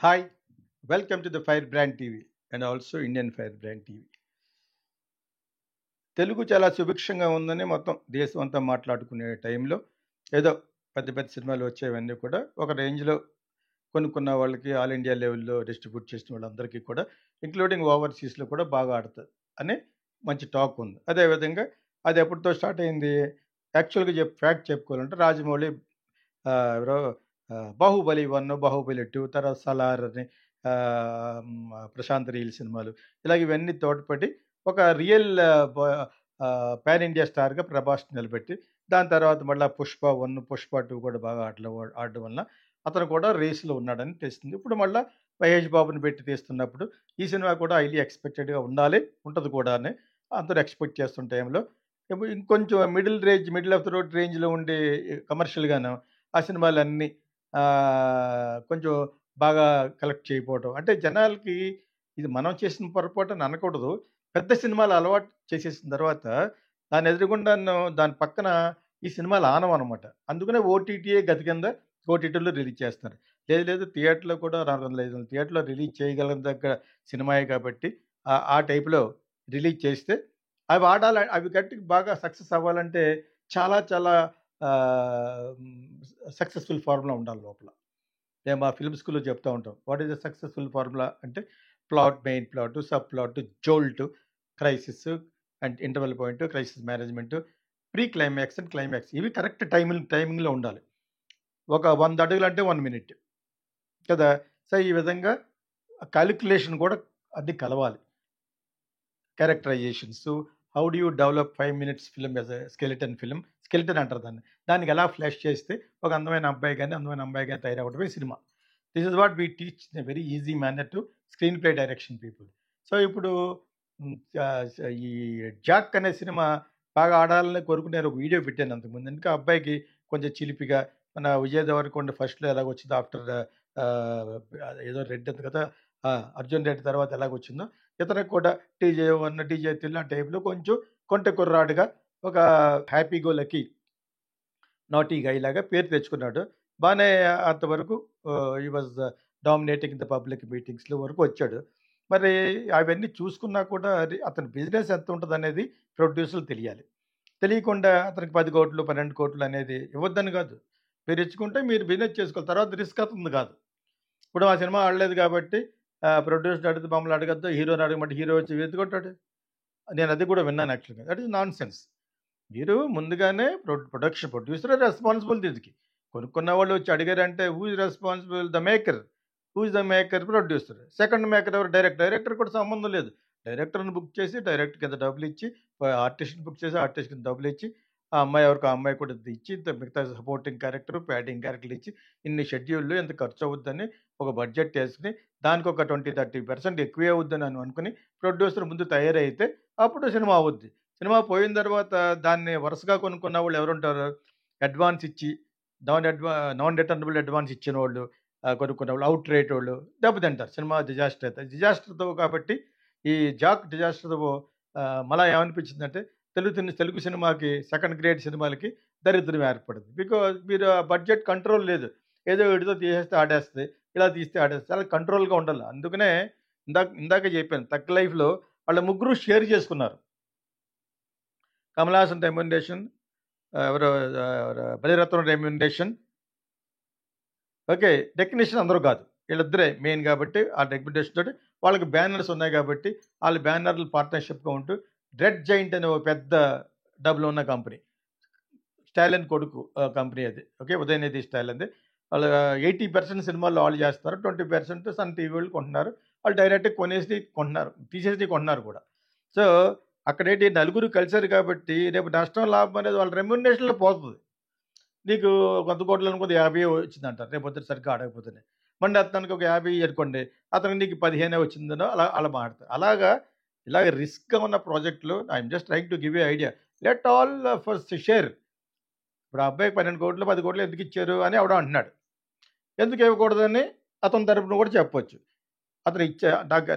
Hi, welcome to the Firebrand TV and also Indian Firebrand TV. Telugu చాలా సుభిక్షంగా ఉందని మొత్తం దేశం అంతా మాట్లాడుకునే టైంలో ఏదో పెద్ద పెద్ద సినిమాలు వచ్చేవన్నీ కూడా ఒక రేంజ్లో కొనుక్కున్న వాళ్ళకి ఆల్ ఇండియా లెవెల్‌లో డిస్ట్రిబ్యూట్ చేసిన వాళ్ళందరికీ కూడా ఇంక్లూడింగ్ ఓవర్‌సీస్‌లో కూడా బాగా ఆడతది అని మంచి టాక్ ఉంది. అదే విధంగా అది ఎప్పటితో స్టార్ట్ అయింది? యాక్చువల్‌గా ఫ్యాక్ట్ చెప్పుకోవాలంటే రాజమౌళి ఎవరో 'బాహుబలి 1', 'బాహుబలి 2' తర్వాత 'సలార్' అని 'ప్రశాంత్ నీల్' సినిమాలు ఇలాగ ఇవన్నీ తోడ్పడి ఒక రియల్ పాన్ ఇండియా స్టార్‌గా 'ప్రభాస్' నిలబెట్టి దాని తర్వాత మళ్ళా 'పుష్ప 1', 'పుష్ప 2' కూడా బాగా ఆడడం వలన అతను కూడా రేస్‌లో ఉన్నాడని తెలిసింది. ఇప్పుడు మళ్ళా 'మహేష్ బాబుని' పెట్టి తీస్తున్నప్పుడు ఈ సినిమా కూడా హైలీ ఎక్స్‌పెక్టెడ్‌గా ఉండాలి. ఉంటది కూడా అని అందరూ ఎక్స్‌పెక్ట్ చేస్తున్న టైంలో ఇంకొంచెం మిడిల్ ఆఫ్ ది రోడ్ రేంజ్‌లో ఉండే కమర్షియల్‌గాను ఆ సినిమాలన్నీ కొంచెం బాగా కలెక్ట్ చేయకపోవటం. అంటే జనాలకి ఇది మనం చేసిన పొరపాటని అనకూడదు. పెద్ద సినిమాలు అలవాటు చేసేసిన తర్వాత దాని ఎదురుగుండాను దాని పక్కన ఈ సినిమాలు ఆనవనమాట. అందుకనే ఓటీటీయే గతి కింద ఓటీటీలో రిలీజ్ చేస్తున్నారు. లేదు థియేటర్‌లో కూడా 400, 500 థియేటర్‌లో రిలీజ్ చేయగలదగ్గ సినిమాయే కాబట్టి ఆ టైప్‌లో రిలీజ్ చేస్తే అవి ఆడాలి. అవి గట్టిగా బాగా సక్సెస్ అవ్వాలంటే చాలా చాలా సక్సెస్‌ఫుల్ ఫార్ములా ఉండాలి లోపల. మేము మా ఫిల్మ్ స్కూల్‌లో చెప్తా ఉంటాం. What is the successful formula అంటే main plot, sub plot, jolt, crisis and interval point, crisis management, pre climax and climax ఇవి కరెక్ట్ టైమింగ్‌లో ఉండాలి. ఒక 100 అడుగులంటే 1 మినిట్ కదా! సో, ఈ విధంగా కాలిక్యులేషన్ కూడా అన్నీ కలవాలి. Characterisations, how do you develop 5 minutes film as a skeleton skeleton అంటారు దాన్ని. దానికి ఎలా ఫ్లెష్ చేస్తే ఒక అందమైన అమ్మాయి గాని తయారవ్వడమే సినిమా. This is what we teach in a very easy manner to screenplay direction people. So, ఇప్పుడు ఈ 'జాక్' అనే సినిమా బాగా ఆడాలని కోరుకుని నేను ఒక వీడియో పెట్టాను అంతకుముందు. ఎందుకంటే ఆ అబ్బాయికి కొంచెం చిలిపిగా మన 'విజయ్ దేవరకొండ' ఫస్ట్‌లో ఎలాగొచ్చిందో ఆఫ్టర్ ఏదో 'రెడ్' ఉంది కదా! 'అర్జున్ రెడ్డి' తర్వాత ఎలాగొచ్చిందో ఇతనికి కూడా 'టీజే 1', 'టీజే 3' ఆ టైప్‌లో కొంచెం కొంటె కుర్రాడుగా ఒక happy go lucky naughty guy లాగా పేరు తెచ్చుకున్నాడు. బానే అంతవరకు he was dominating the public మీటింగ్స్‌లో వరకు వచ్చాడు. మరి అవన్నీ చూసుకున్నా కూడా అతని బిజినెస్ ఎంత ఉంటదనేది ప్రొడ్యూసర్‌లు తెలియాలి. తెలియకుండా అతనికి 10,00,00,000, 12,00,00,000 అనేది ఇవ్వద్దని కాదు. మీరు ఇచ్చుకుంటే మీరు బిజినెస్ చేసుకోవాలి. తర్వాత రిస్క్ అతనిది కాదు. ఇప్పుడు ఆ సినిమా ఆడలేదు కాబట్టి ప్రొడ్యూసర్‌ని అడిగితే మమ్మల్ని అడగొద్దు, హీరోని అడగమంటే హీరో వచ్చి ఎందుకంటాడు? నేను అది కూడా విన్నాను యాక్చువల్‌గా. That is nonsense. మీరు ముందుగానే ప్రొడ్యూసరే రెస్పాన్సిబుల్ దీనికి. కొనుక్కున్న వాళ్ళు వచ్చి అడిగారంటే who is responsible? The maker. Who is the maker? Producer. Second maker ఎవరు? డైరెక్టర్. డైరెక్టర్ కూడా సంబంధం లేదు. డైరెక్టర్‌ని బుక్ చేసి డైరెక్టర్ కింద డబ్బులిచ్చి, ఆర్టిస్ట్‌ని బుక్ చేసి ఆర్టిస్ట్ కింద డబ్బులిచ్చి, ఆ అమ్మాయి ఎవరికో ఆ అమ్మాయి కూడా ఇచ్చి, మిగతా సపోర్టింగ్ క్యారెక్టర్, ప్యాడింగ్ క్యారెక్టర్‌లు ఇచ్చి, ఇన్ని షెడ్యూల్‌లు ఇంత ఖర్చు అవుద్దని ఒక బడ్జెట్ యేసుకొని, దానికి ఒక 20, 30% ఎక్కువే అవుద్దని అనుకుని ప్రొడ్యూసర్ ముందు తయారైతే అప్పుడు సినిమా అవుద్ది. సినిమా పోయిన తర్వాత దాన్ని వరుసగా కొనుక్కున్న వాళ్ళు ఎవరుంటారు? అడ్వాన్స్ ఇచ్చి నాన్ రిటర్నబుల్ అడ్వాన్స్ ఇచ్చినోళ్ళు, కొనుక్కున్నవాళ్ళు, ఔట్ రేటోళ్ళు దెబ్బతింటారు. సినిమా డిజాస్టర్ అయితది. డిజాస్టర్‌తో కాబట్టి ఈ 'జాక్' డిజాస్టర్‌తో మళ్ళా ఏమనిపించిందంటే తెలుగు సినిమాకి సెకండ్ గ్రేడ్ సినిమాలకి దరిద్రం ఏర్పడింది. బికాజ్ మీరు ఆ బడ్జెట్ కంట్రోల్ లేదు. ఏదో వీడితో తీసేస్తే ఆడేస్తది. ఇలా తీస్తే ఆడేస్తది. చాలా కంట్రోల్‌గా ఉండాలి. అందుకనే ఇందాకే చెప్పాను 'తగ్ లైఫ్‌లో' వాళ్ళ ముగ్గురు షేర్ చేసుకున్నారు. కమల్ హాసన్ రెమ్యూనరేషన్, ఎవరు 'బలిరత్నం' రెమ్యూనరేషన్. ఓకే. టెక్నీషియన్ అందరూ కాదు. వీళ్ళిద్దరే మెయిన్ కాబట్టి ఆ రెమ్యూనరేషన్ తోటి వాళ్ళకి బ్యానర్స్ ఉన్నాయి కాబట్టి ఆళ్ళ బ్యానర్‌లు పార్ట్నర్‌షిప్‌గా ఉంటూ 'రెడ్ జైంట్' అనే ఒక పెద్ద డబ్బులున్న కంపెనీ. స్టాలిన్ కొడుకు కంపెనీ అది. ఓకే. ఉదయనిధి స్టాలిన్‌ది. వాళ్ళు 80% సినిమాల్లో వాళ్ళు చేస్తున్నారు. 20% సన్ టీవీ వాళ్ళు కొంటున్నారు. వాళ్ళు డైరెక్ట్‌గా కొనేసి కొంటున్నారు. తీసేసి కొంటున్నారు కూడా. సో, అక్కడేంటి నలుగురు కలిసారు కాబట్టి రేపు నష్టం, లాభం అనేది వాళ్ళ రెమ్యూనరేషన్‌లో పోతది. నీకు 100,00,00,000 అనుకుంటే 50 వచ్చిందంటారు. రేపొద్దున సరిగ్గా ఆడకపోతేనే. మళ్ళీ అతనికి ఒక 50 అనుకోండి. అతనికి నీకు 15 వచ్చిందనో అలా మాటడతారు. ఇలాగ రిస్క్‌గా ఉన్న ప్రాజెక్ట్‌లు I am just trying to give you idea. Let all first share. ఇప్పుడు ఆ అబ్బాయికి 12,00,00,000, 10,00,00,000 ఎందుకు ఇచ్చారు అని ఎవడో అంటున్నాడు. ఎందుకు ఇవ్వకూడదని అతని తరపున కూడా చెప్పొచ్చు. అతను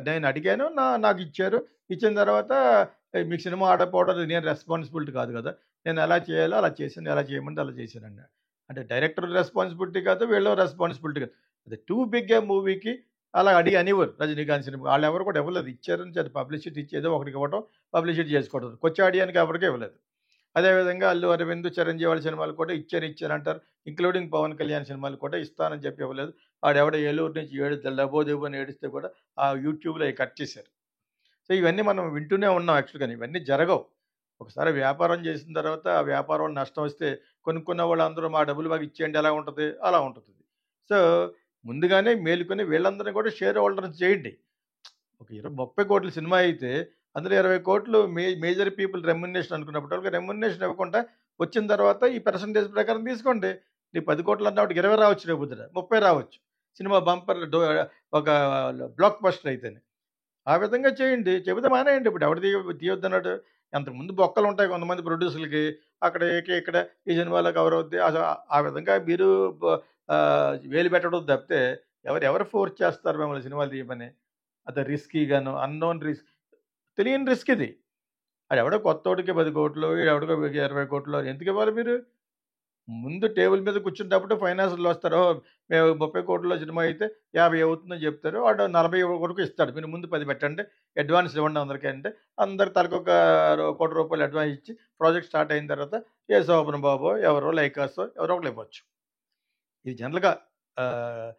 నేను అడిగాను. నాకు ఇచ్చారు. ఇచ్చిన తర్వాత మీకు సినిమా ఆడకపోవడం నేను రెస్పాన్సిబిలిటీ కాదు కదా! నేను ఎలా చేయాలో అలా చేశాను. ఎలా చేయమంటే అలా చేశానన్నాడు. అంటే డైరెక్టర్ రెస్పాన్సిబిలిటీ కాదు. వీళ్ళ రెస్పాన్సిబిలిటీ కాదు. అది టూ బిగ్ ఏ మూవీకి అలా అడిగి అనేవారు రజనీకాంత్ సినిమా. వాళ్ళెవరు కూడా ఇవ్వలేదు. ఇచ్చారని అది పబ్లిసిటీ ఇచ్చి ఏదో ఒకడికి ఇవ్వడం, పబ్లిసిటీ చేసుకోవడం. కొచ్చాడియానికి ఎవరికీ ఇవ్వలేదు. అదేవిధంగా అల్లు అరవింద్, చిరంజీవి వాళ్ళ సినిమాలు కూడా ఇచ్చారంటారు. ఇంక్లూడింగ్ పవన్ కళ్యాణ్ సినిమాలు కూడా ఇస్తానని చెప్పి ఇవ్వలేదు. ఆడెవడో ఏలూరు నుంచి లబోదిబో అని ఏడిస్తే కూడా ఆ యూట్యూబ్‌లో అయి కట్ చేశారు. సో ఇవన్నీ మనం వింటూనే ఉన్నాం యాక్చువల్‌గాని. ఇవన్నీ జరగవు. ఒకసారి వ్యాపారం చేసిన తర్వాత ఆ వ్యాపారం వల్ల నష్టం వస్తే కొనుక్కున్న వాళ్ళందరూ మా డబ్బులు మాకు ఇచ్చేయండి ఎలా ఉంటది? అలా ఉంటది. సో ముందుగానే మేలుకొని వీళ్ళందరిని కూడా షేర్ హోల్డర్స్ చేయండి. ఒక 30,00,00,000 సినిమా అయితే అందులో 20,00,00,000 మేజర్ పీపుల్ రెమ్యునరేషన్ అనుకున్నప్పుడు వాళ్ళకి రెమ్యునరేషన్ ఇవ్వకుండా వచ్చిన తర్వాత ఈ పర్సెంటేజ్ ప్రకారం తీసుకోండి. నీ 10,00,00,000 అన్నప్పటికి 20 రావచ్చు రేపొద్దున. 30 రావచ్చు. సినిమా బంపర్ ఒక బ్లాక్ బస్టర్ అయితేనే. ఆ విధంగా చేయండి. చెబితే మానేయండి. ఇప్పుడు ఎవడు తీయొద్దన్నాడు. అంతకుముందు బొక్కలుంటాయి కొంతమంది ప్రొడ్యూసర్‌లకి. అక్కడ ఇక్కడ ఈ సినిమాలో కవర్ అవుద్ది. ఆ విధంగా మీరు వేలు పెట్టడం తప్పితే ఎవరు ఫోర్స్ చేస్తారు మిమ్మల్ని సినిమాలు తీయమని? అది రిస్కీగాను అన్నోన్ తెలియని రిస్క్ ఇది. ఆడెవడో కొత్తోడికి 10,00,00,000 ఈడెవడికో 20,00,00,000 ఎందుకివ్వాలి మీరు? ముందు టేబుల్ మీద కూర్చునేటప్పుడు ఫైనాన్సర్‌లు వస్తారు. మేము 30,00,00,000 సినిమా అయితే 50 అవుతుందని చెప్తారు. వాడు 40 వరకు ఇస్తాడు. మీరు ముందు 10 పెట్టండి. అడ్వాన్స్ ఇవ్వండి అందరికి అంటే, అందరికి తలకొక రూ. 1,00,00,000 అడ్వాన్స్ ఇచ్చి ప్రాజెక్ట్ స్టార్ట్ అయిన తర్వాత ఏ శోభన్ బాబో, ఎవరో లైకాసో ఎవరో ఒకళ్ళు ఇవ్వచ్చు. ఇది జనరల్‌గా ఆహ్,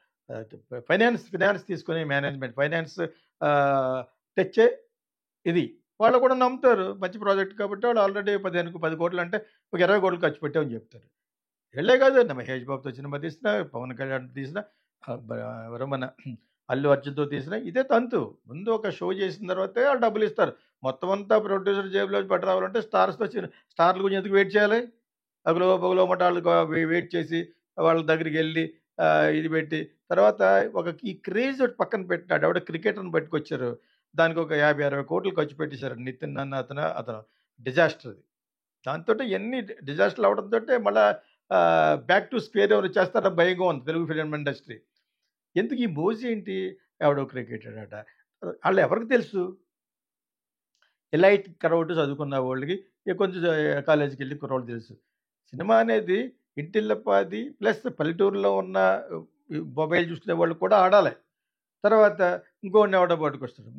ఫైనాన్స్ తీసుకునే మేనేజ్మెంట్ ఫైనాన్స్ తెచ్చే ఇది. వాళ్ళు కూడా నమ్ముతారు. మంచి ప్రాజెక్ట్ కాబట్టి వాళ్ళు ఆల్రెడీ 10,00,00,000 అంటే ఒక 20,00,00,000 ఖర్చు పెట్టామని చెప్తారు. వీళ్ళే కాదు మహేష్ బాబుతో సినిమా తీసినా, పవన్ కళ్యాణ్‌తో తీసినా, ఎవరు మన అల్లు అర్జున్‌తో తీసినా ఇదే తంతు. ముందు ఒక షో చేసిన తర్వాతే వాళ్ళు డబ్బులిస్తారు. మొత్తం అంతా ప్రొడ్యూసర్ జేబులో పట్టి రావాలంటే స్టార్ల గురించి ఎందుకు వెయిట్ చేయాలి? పగలో పగలో మట ఆళ్ళు వెయిట్ చేసి వాళ్ళ దగ్గరికెళ్ళి ఇది పెట్టి తర్వాత ఈ క్రేజ్ ఒకటి పక్కన పెట్టాడు. ఎవడో క్రికెటర్‌ని పట్టుకొచ్చారు. దానికి ఒక 50, 60,00,00,000 ఖర్చు పెట్టేశారు. నితిన్ అన్న అతను డిజాస్టర్ అది. దాంతోటి ఎన్ని డిజాస్టర్‌లు అవ్వడంతోటే మళ్ళా బ్యాక్ టు స్క్వేర్ ఎవరు చేస్తారో భయంగా ఉంది తెలుగు ఫిల్మ్ ఇండస్ట్రీ. ఎందుకు ఈ మోజు ఏంటి? ఎవడో క్రికెటర్ అట. ఆళ్ళు ఎవరికి తెలుసు? ఎలైట్ క్రౌడ్ చదువుకున్న వాళ్ళకి కొంచెం కాలేజీకెళ్ళి కుర్రోళ్ళు తెలుసు. సినిమా అనేది ఇంటిల్లపాది ప్లస్ పల్లెటూరులో ఉన్న మొబైల్ చూసుకునే వాళ్ళు కూడా ఆడాలి. తర్వాత ఇంకోడిని ఎవడో పట్టుకొస్తాడు.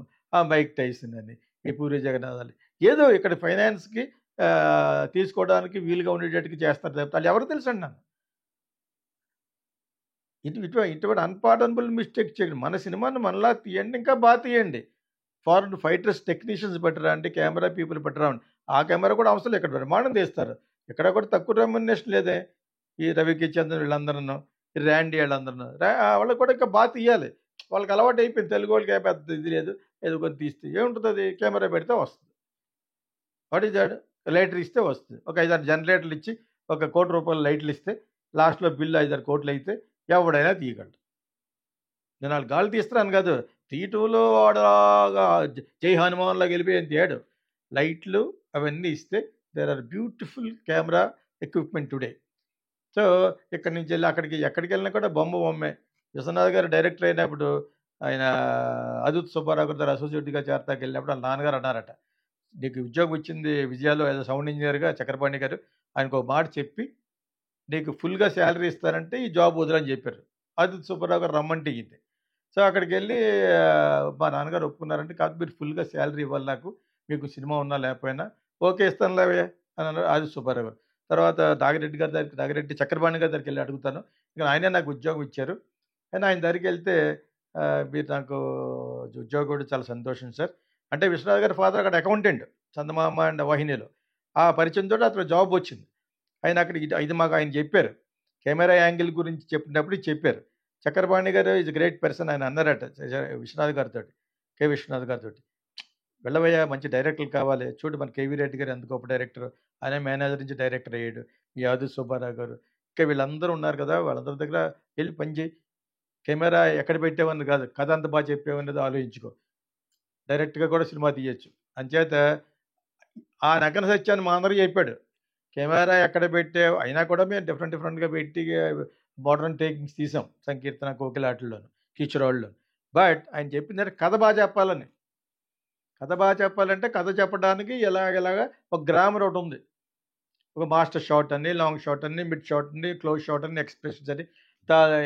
మైక్ టైసన్ అని, ఈ పూరి జగన్నాథ్ అని. ఏదో ఇక్కడ ఫైనాన్స్‌కి తీసుకోవడానికి వీలుగా ఉండేటట్టుగా చేస్తారు తప్పితే ఆళ్ళు ఎవరికి తెలుసండి నాకు. ఇటువంటి అన్‌పార్డనబుల్ మిస్టేక్ చేయకండి. మన సినిమాని మనలా తీయండి. ఇంకా బాగా తీయండి. ఫారెన్ ఫైటర్స్ టెక్నీషియన్స్ పెట్టిరండి. కెమెరా పీపుల్ పెట్టిరండి. ఆ కెమెరా కూడా అవసరం లేదు. ఇక్కడ బ్రహ్మాండం తీస్తారు. ఇక్కడ కూడా తక్కువ రెమ్యునరేషన్ లేదే. ఈ రవికి చంద్రన్ వీళ్ళందరూను. ఈ ర్యాండీ వీళ్ళందరూను. వాళ్ళకి కూడా ఇంకా బాగా తీయాలి. వాళ్ళకి అలవాటు అయిపోయింది. తెలుగు వాళ్ళకి పెద్ద ఇది లేదు. ఏదో కొంచెం తీస్తే ఏముంటది కెమెరా పెడితే వస్తుంది. What is that? లైటర్ ఇస్తే వస్తుంది. ఒక 5, 6 జనరేటర్లు ఇచ్చి ఒక ₹1,00,00,000 లైట్లు ఇస్తే లాస్ట్‌లో బిల్లు 5, 6 కోట్లు అయితే ఎవడైనా తీయగలడు. నేను ఆళ్ళు గాలి తీస్తున్నాను కాదు. తీయటంలో వాడాగా జై హనుమాన్‌లాగా వెళ్ళిపోయి తీయడు. లైట్లు అవన్నీ ఇస్తే there are beautiful camera equipment today. So, ఇక్కడి నుంచి ఎళ్లి ఎక్కడికెళ్ళినా కూడా బొమ్మే. విశ్వనాథ్ గారు డైరెక్టర్ అయినప్పుడు ఆయన అదుత్ సుబ్బారావు గారి దగ్గర అసోసియేట్‌గా చేరతాకెళ్ళినప్పుడు ఆళ్ళ నాన్నగారు అన్నారట. "నీకు ఉద్యోగం వచ్చింది విజయాలో ఏదో సౌండ్ ఇంజినీర్‌గా చక్రపాణి గారు. ఆయనకు ఒక మాట చెప్పి నీకు ఫుల్‌గా సాలరీ ఇస్తారంటే ఈ జాబ్ వదులని" చెప్పారు. అదుత్ సుబ్బారావు గారు రమ్మంటే ఎళ్ళింది. సో, అక్కడికెళ్ళి మా నాన్నగారు ఒప్పుకున్నారంటే, "కాకపోతే మీరు ఫుల్‌గా సాలరీ ఇవ్వాలి నాకు. మీకు సినిమా ఉన్నా లేకపోయినా." "ఓకే ఇస్తానులేవయ్య" అని అన్నారు ఆదిత్య సుబ్బారావు గారు. తర్వాత నాగిరెడ్డి చక్రపాణి గారి దగ్గరికెళ్ళి అడుగుతాను. ఇక ఆయనే నాకు ఉద్యోగం ఇచ్చారు. కానీ ఆయన దగ్గరికెళ్తే "మీరు నాకు ఉద్యోగం కూడా చాలా సంతోషం సార్." అంటే విశ్వనాథ్ గారి ఫాదర్ అక్కడ అకౌంటెంట్ చందమామ అండ్ వాహినిలో. ఆ పరిచయంతోటి అతనికి జాబ్ వచ్చింది. ఆయన అక్కడ ఇది మాకు ఆయన చెప్పారు. కెమెరా యాంగిల్ గురించి చెప్పినప్పుడు ఇది చెప్పారు. చక్రపాణి గారు ఈజ్ గ్రేట్ పర్సన్ ఆయన అన్నారట విశ్వనాథ్ గారితోటి. విశ్వనాథ్ గారితోటి. "వెళ్ళవయ్యా మంచి డైరెక్టర్లు కావాలి. చూడు మన కేవీ రెడ్డి గారు ఎంత గొప్ప డైరెక్టర్. ఆయనే మేనేజర్ నుంచి డైరెక్టర్ అయ్యాడు. ఈ ఆది సుబ్బారావు గారు. ఇంకా వీళ్ళందరూ ఉన్నారు కదా! వాళ్ళందరి దగ్గర ఎళ్లి పని చేయి. కెమెరా ఎక్కడ పెట్టావని కాదు. కథ అంత బాగా చెప్పావనేది ఆలోచించుకో. డైరెక్ట్‌గా కూడా సినిమా తీయొచ్చు." అంచేత ఆ నగ్న సత్యాన్ని మా అందరికి చెప్పాడు. కెమెరా ఎక్కడ పెట్టావు అయినా కూడా మేము డిఫరెంట్‌గా పెట్టి మోడర్న్ టేకింగ్స్ తీసాం. 'సంకీర్తన', 'కోకిల' ఆటిల్లోను, 'కీచురాళ్ళులోను. బట్ ఆయన చెప్పిందంటే కథ బాగా చెప్పాలని. కథ బాగా చెప్పాలంటే కథ చెప్పడానికి ఎలాగ ఒక గ్రామర్ ఒకటుంది. ఒక మాస్టర్ షాట్ అని, లాంగ్ షాట్ అని, మిడ్ షాట్ అని, క్లోజ్ షాట్ అని, ఎక్స్‌ప్రెషన్స్ అని,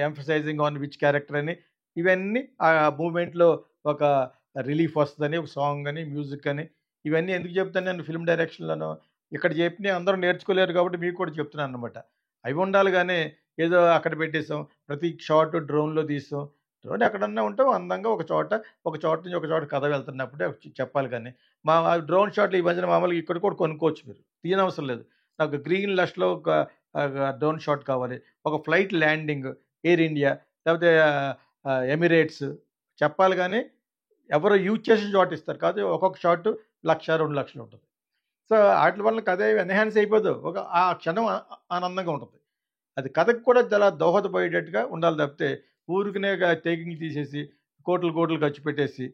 ఎంఫసైజింగ్ ఆన్ విచ్ క్యారెక్టర్ అని ఇవన్నీ ఆ మూమెంట్‌లో ఒక రిలీఫ్ వస్తదని, ఒక సాంగ్ అని, మ్యూజిక్ అని ఇవన్నీ ఎందుకు చెప్తాను నేను ఫిల్మ్ డైరెక్షన్‌లోను. ఇక్కడ చెప్పినయి అందరూ నేర్చుకోలేరు కాబట్టి మీకు కూడా చెప్తున్నాననమాట. అవి ఉండాలి గానీ, ఏదో అక్కడ పెట్టేసాం. ప్రతి షాట్ డ్రోన్‌లో తీసాం. డ్రోన్ ఎక్కడన్నా ఉంటే అందంగా ఒక చోట నుంచి ఒక చోట కథ వెళ్తున్నప్పుడే చెప్పాలి కానీ, డ్రోన్ షాట్లు ఈ మధ్యన మామూలుగా ఇక్కడ కూడా కొనుక్కోవచ్చు మీరు. తీయనవసరం లేదు. నాకు గ్రీన్ లష్‌లో ఒక డ్రోన్ షాట్ కావాలి. ఒక ఫ్లైట్ ల్యాండింగ్, ఎయిర్ ఇండియా లేకపోతే ఎమిరేట్స్ చెప్పాలి గానీ, ఎవరో యూజ్ చేసిన షాట్ ఇస్తారు. కాదు ఒక్కొక్క షాట్ 1,00,000, 2,00,000 ఉంటుంది. సో ఆటిల వల్ల కథ ఎన్హాన్స్ అయిపోదు. ఆ క్షణం ఆనందంగా ఉంటుంది. అది కథకు కూడా చాలా దోహదపడేటట్టుగా ఉండాలి తప్పితే, ఊరికనే టేకింగ్ తీసేసి, కోట్లు ఖర్చు పెట్టేసి,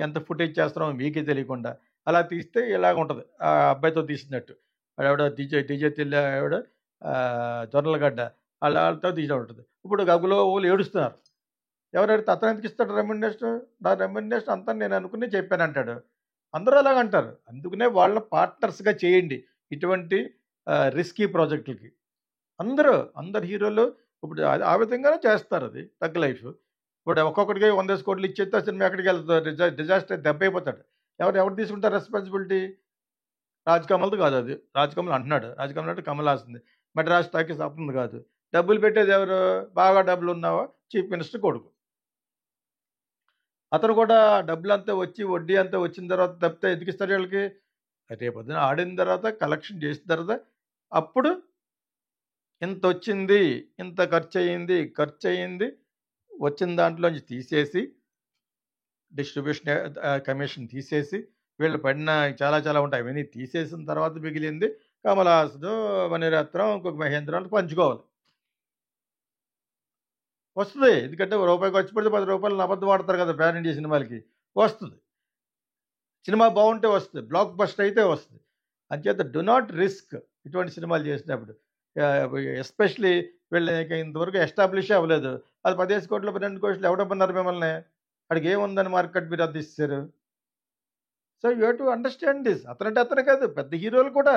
ఎంత ఫుటేజ్ చేస్తున్నామో మీకే తెలియకుండా అలా తీస్తే ఇలాగుంటది. ఆ అబ్బాయితో తీసినట్టు. ఆవిడ డీజే తిల్ల ఆవిడ జొన్నలగడ్డ ఆళ్ళతో తీసినట్టు ఉంటది. ఇప్పుడు గబులో ఓళ్ళు ఏడుస్తున్నారు. ఎవరెడితే అతను ఎందుకు ఇస్తాడు రెమ్యునరేషన్? నా రెమ్యునరేషన్ అంతా నేను అనుకుని చెప్పానంటాడు. అందరూ అలాగంటారు. అందుకనే వాళ్ళ పార్ట్నర్స్‌గా చేయండి ఇటువంటి రిస్కీ ప్రాజెక్టులకి. అందరు హీరోలు ఇప్పుడు ఆ విధంగానే చేస్తారది 'థగ్ లైఫ్'. ఇప్పుడు ఒక్కొక్కడికి 100 కోట్లు ఇచ్చేస్తే ఆ సినిమా ఎక్కడికెళ్తది? డిజాస్టర్ దెబ్బైపోతాడు. ఎవరు తీసుకుంటారు రెస్పాన్సిబిలిటీ? రాజ్ కమల్‌ది కాదు అది. రాజ్ కమల్ అంటున్నాడు. రాజ్ కమల్ అంటే కమల్ హాసన్‌ది. మెడ్రాస్ టాకీస్ అతనిది కాదు. డబ్బులు పెట్టేది ఎవరు? బాగా డబ్బులున్నవా చీఫ్ మినిస్టర్ కొడుకు. అతను కూడా డబ్బులంతా వచ్చి, వడ్డీ అంతా వచ్చిన తర్వాత తప్పితే ఎందుకిస్తాడు వీళ్ళకి? రేపొద్దున ఆడిన తర్వాత, కలెక్షన్ చేసిన తర్వాత అప్పుడు ఇంతొచ్చింది, ఇంత ఖర్చయింది, వచ్చిన దాంట్లోంచి తీసేసి, డిస్ట్రిబ్యూషన్ కమిషన్ తీసేసి, వీళ్ళు పడిన చాలా ఉంటాయి. అవన్నీ తీసేసిన తర్వాత మిగిలింది కమల్ హాసను, మణిరత్నం, ఇంకొక మహేంద్రను పంచుకోవాలి. వస్తది. ఎందుకంటే రూపాయి ఖర్చు పెడితే ₹10 అబద్ధం ఆడతారు కదా! పాన్ ఇండియా సినిమాలకి. వస్తది. సినిమా బావుంటే వస్తది. బ్లాక్ బస్టర్ అయితే వస్తది. అంచేత డు నాట్ రిస్క్ ఇటువంటి సినిమాలు చేసినప్పుడు. ఎస్పెషల్లీ వీళ్ళు ఇంతవరకు ఎస్టాబ్లిషే అవ్వలేదు. అది 10 కోట్లు, 12 కోట్లు ఎవడమ్మన్నారు మిమ్మల్ని? ఆడికేముందని మార్కెట్ మీరు అంత ఇచ్చేసారు? So, you have to understand this. అతనంటే అతనే కాదు, పెద్ద హీరోలు కూడా.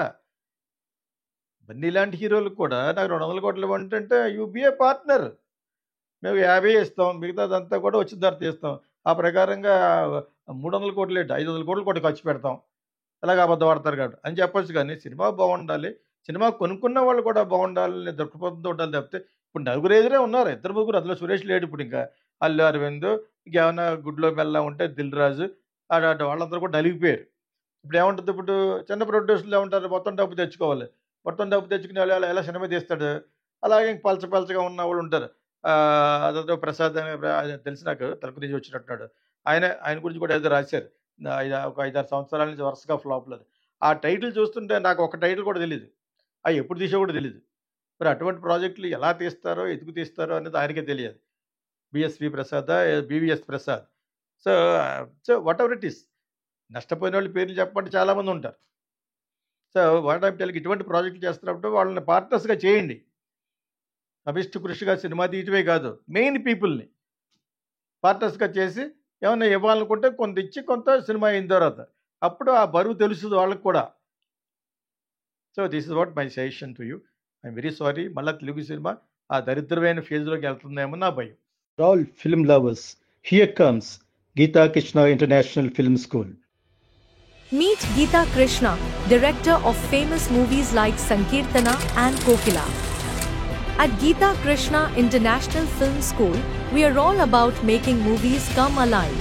బన్నీ లాంటి హీరోలకు కూడా నాకు 200 కోట్లు ఇవ్వండంటే యూ బీ ఏ పార్ట్నర్. మేము 50 ఇస్తాం. మిగతాదంతా కూడా వచ్చిన తర్వాత ఇస్తాం. ఆ ప్రకారంగా 300 కోట్లు ఏంటి 500 కోట్లు కూడా ఖర్చు పెడతాం. అలాగ అబద్ధం ఆడతారు కాబట్టి అని చెప్పొచ్చు కానీ, సినిమా బాగుండాలి. సినిమా కొనుక్కున్న వాళ్ళు కూడా బాగుండాలనే దృక్పథంతో ఉండాలి తప్పితే, ఇప్పుడు నలుగురు ఎదురే ఉన్నారు. ఇద్దరు ముగ్గురు అందులో సురేష్ లేడు ఇప్పుడు ఇంకా. అల్లు అరవింద్, ఇంకేమన్నా గుడ్లో బెల్లం ఉంటే దిల్ రాజు వాళ్ళందరూ కూడా నలిగిపోయారు. ఇప్పుడు ఏముంటుంది ఇప్పుడు చిన్న ప్రొడ్యూసర్లు ఏమంటారు మొత్తం డబ్బు తెచ్చుకోవాలి. మొత్తం డబ్బు తెచ్చుకునే వాళ్ళు ఎలా సినిమా తీస్తాడు? అలాగే పలచగా ఉన్న వాళ్ళు ఉంటారు. అదేదో ప్రసాద్ అని తెలిసి నాకు తలుపు నుంచి వచ్చినట్టున్నాడు. ఆయన గురించి కూడా ఏదో రాశారు. ఒక 5, 6 సంవత్సరాల నుంచి వరుసగా ఫ్లాప్‌లు. ఆ టైటిల్ చూస్తుంటే నాకు ఒక టైటిల్ కూడా తెలీదు. అయి ఎప్పుడు తీసావో కూడా తెలీదు. మరి అటువంటి ప్రాజెక్టులు ఎలా తీస్తారో, ఎందుకు తీస్తారో అనేది ఆయనకే తెలియాలి. BVS Prasad. So whatever it is. నష్టపోయిన వాళ్ళ పేర్లు చెప్పమంటే చాలామంది ఉంటారు. సో వాట్ ఐమ్ టెల్లింగ్ ఇటువంటి ప్రాజెక్టులు చేస్తున్నప్పుడు వాళ్ళని పార్ట్నర్స్‌గా చేయండి. సమిష్టి కృషిగా సినిమా తీయటమే కాదు, మెయిన్ పీపుల్‌ని పార్ట్నర్స్‌గా చేసి ఏమన్నా ఇవ్వాలనుకుంటే కొంత ఇచ్చి, కొంత సినిమా అయిన తర్వాత అప్పుడు ఆ బరువు తెలుస్తుంది వాళ్ళకి కూడా. So this is what my suggestion to you. I'm very sorry. మళ్ళీ తెలుగు సినిమా ఆ దరిద్రమైన ఫేజ్‌లోకి వెళ్తుందేమో నా భయం. All film lovers, here comes Geeta Krishna International Film School. Meet Geeta Krishna, director of famous movies like Sankirtana and Kokila. At Geeta Krishna International Film School, we are all about making movies come alive.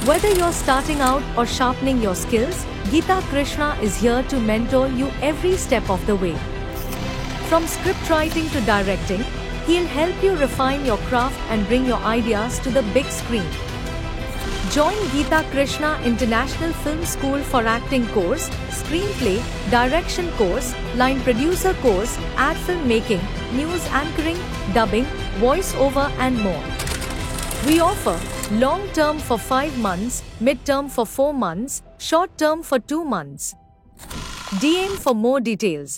Whether you're starting out or sharpening your skills, Geeta Krishna is here to mentor you every step of the way. From script writing to directing, he'll help you refine your craft and bring your ideas to the big screen. Join Geeta Krishna International Film School for acting course, screenplay, direction course, line producer course, ad film making, news anchoring, dubbing, voice over and more. We offer long term for 5 months, mid term for 4 months, short term for 2 months. DM for more details.